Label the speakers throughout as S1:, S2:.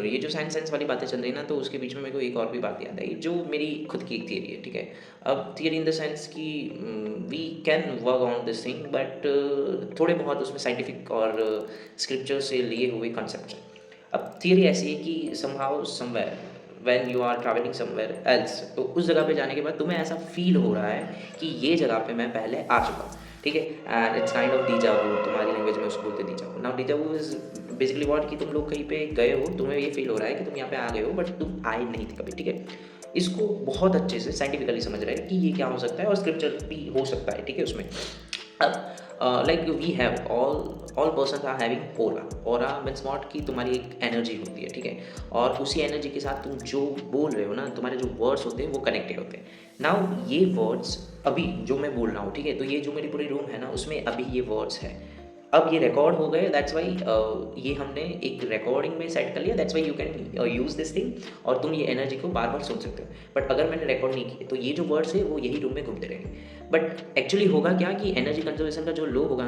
S1: ये जो science science वाली बातें चल रही है ना, तो उसके बीच में मेरे को एक और भी बात याद आई जो मेरी खुद की एक थियरी है, ठीक है। अब थियरी इन द सेंस कि we can work on this thing, but थोड़े बहुत उसमें साइंटिफिक और स्क्रिप्चर से लिए हुए कॉन्सेप्ट हैं। अब थियरी ऐसी है कि somehow somewhere when you are travelling somewhere else, तो उस जगह पे जाने के बाद तुम्हें ऐसा फील हो रहा है कि ये जगह पे मैं पहले आ चुका हूँ, ठीक है। And it's kind of deja vu, तुम्हारी लैंग्वेज में उसको बोलते deja vu. Now deja vu is basically what, कि तुम लोग कहीं पे गए हो, तुम्हें ये फील हो रहा है कि तुम यहाँ पे आ गए हो, बट तुम आए नहीं थे कभी, ठीक है। इसको बहुत अच्छे से साइंटिफिकली समझ रहे हैं कि ये क्या हो सकता है, और स्क्रिप्चर भी हो सकता है, ठीक है उसमें। अब like we have all person are having aura. Aura means what, कि तुम्हारी एक एनर्जी होती है, ठीक है। और उसी एनर्जी के साथ तुम जो बोल रहे हो ना, तुम्हारे जो वर्ड्स होते हैं वो कनेक्टेड होते हैं। नाउ ये वर्ड्स अभी जो मैं बोल रहा हूँ, ठीक है, तो ये जो मेरी पूरी रूम है ना, उसमें अभी ये वर्ड्स है। अब ये रिकॉर्ड हो गए, दैट्स वाई ये हमने एक रिकॉर्डिंग में सेट कर लिया, that's why you can use this thing, और तुम ये एनर्जी को बार बार सुन सकते हो। बट अगर मैंने रिकॉर्ड नहीं किया तो ये जो वर्ड्स है वो यही रूम में घूमते रहेंगे। बट एक्चुअली होगा क्या कि एनर्जी कंजर्वेशन का जो लो होगा,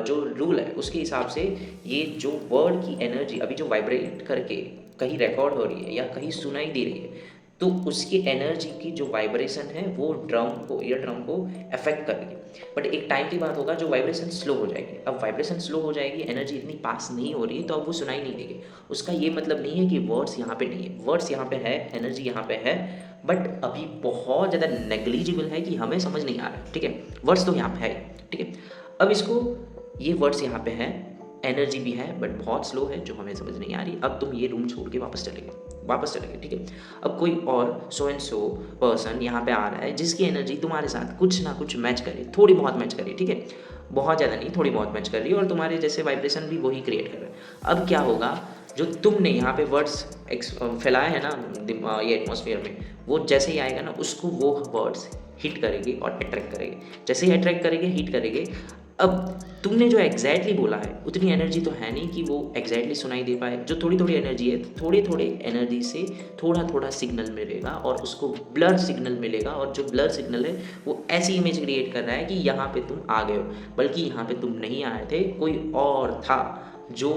S1: जो रूल है उसके हिसाब से, ये जो वर्ड की एनर्जी अभी जो वाइब्रेट करके कहीं रिकॉर्ड हो रही है या कहीं सुनाई दे रही है, तो उसकी एनर्जी की जो वाइब्रेशन है वो ड्रम को, ईयर ड्रम को अफेक्ट करेगी। बट एक टाइम के बाद होगा जो वाइब्रेशन स्लो हो जाएगी। अब वाइब्रेशन स्लो हो जाएगी, एनर्जी इतनी पास नहीं हो रही है, तो अब वो सुनाई नहीं देगी। उसका ये मतलब नहीं है कि वर्ड्स यहाँ पे नहीं है, वर्ड्स यहाँ पे है, एनर्जी यहाँ पे है, बट अभी बहुत ज़्यादा नेग्लिजिबल है कि हमें समझ नहीं आ रहा है, ठीक है। वर्ड्स तो यहाँ पे है, ठीक है। अब इसको, ये वर्ड्स यहाँ पे है, एनर्जी भी है, बट बहुत स्लो है जो हमें समझ नहीं आ रही। अब तुम ये रूम छोड़ के वापस चले गए, ठीक है। अब कोई और सो एंड सो पर्सन यहाँ पे आ रहा है जिसकी एनर्जी तुम्हारे साथ कुछ ना कुछ मैच करे, थोड़ी बहुत मैच करे, ठीक है। बहुत ज़्यादा नहीं, थोड़ी बहुत मैच कर रही है, और तुम्हारे जैसे वाइब्रेशन भी वही क्रिएट कर रहा है। अब क्या होगा, जो तुमने यहाँ पे वर्ड्स फैलाए हैं ना ये एटमॉस्फेयर में, वो जैसे ही आएगा ना, उसको वो वर्ड्स हिट करेंगे और अट्रैक्ट करेंगे। जैसे ही अट्रैक्ट करेंगे, हिट करेंगे। अब तुमने जो एग्जैक्टली बोला है उतनी एनर्जी तो है नहीं कि वो एग्जैक्टली सुनाई दे पाए। जो थोड़ी थोड़ी एनर्जी है, थोड़े थोड़े एनर्जी से थोड़ा थोड़ा सिग्नल मिलेगा, और उसको ब्लर सिग्नल मिलेगा, और जो ब्लर सिग्नल है वो ऐसी इमेज क्रिएट कर रहा है कि यहाँ पे तुम आ गए हो, बल्कि यहाँ पे तुम नहीं आए थे, कोई और था जो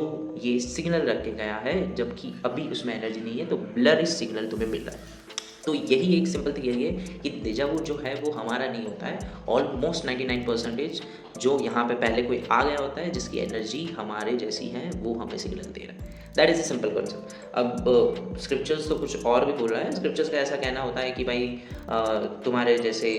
S1: ये सिग्नल रख के गया है, जबकि अभी उसमें एनर्जी नहीं है, तो ब्लर इस सिग्नल तुम्हें मिल रहा है। तो यही एक सिंपल थियरी है कि डेजा वू जो है वो हमारा नहीं होता है। ऑलमोस्ट 99% जो यहाँ पे पहले कोई आ गया होता है जिसकी एनर्जी हमारे जैसी है, वो हमें सिग्नल दे रहा है। That is a simple concept. अब स्क्रिप्चर्स तो कुछ और भी बोल रहा है। स्क्रिप्चर्स का ऐसा कहना होता है कि भाई तुम्हारे जैसे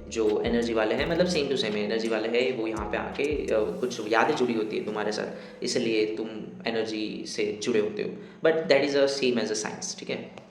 S1: जो एनर्जी वाले हैं, मतलब सेम टू सेम एनर्जी वाले हैं, वो यहाँ पे आके कुछ यादें जुड़ी होती है तुम्हारे साथ, इसलिए तुम एनर्जी से जुड़े होते हो। But that is a same as a science, ठीक है।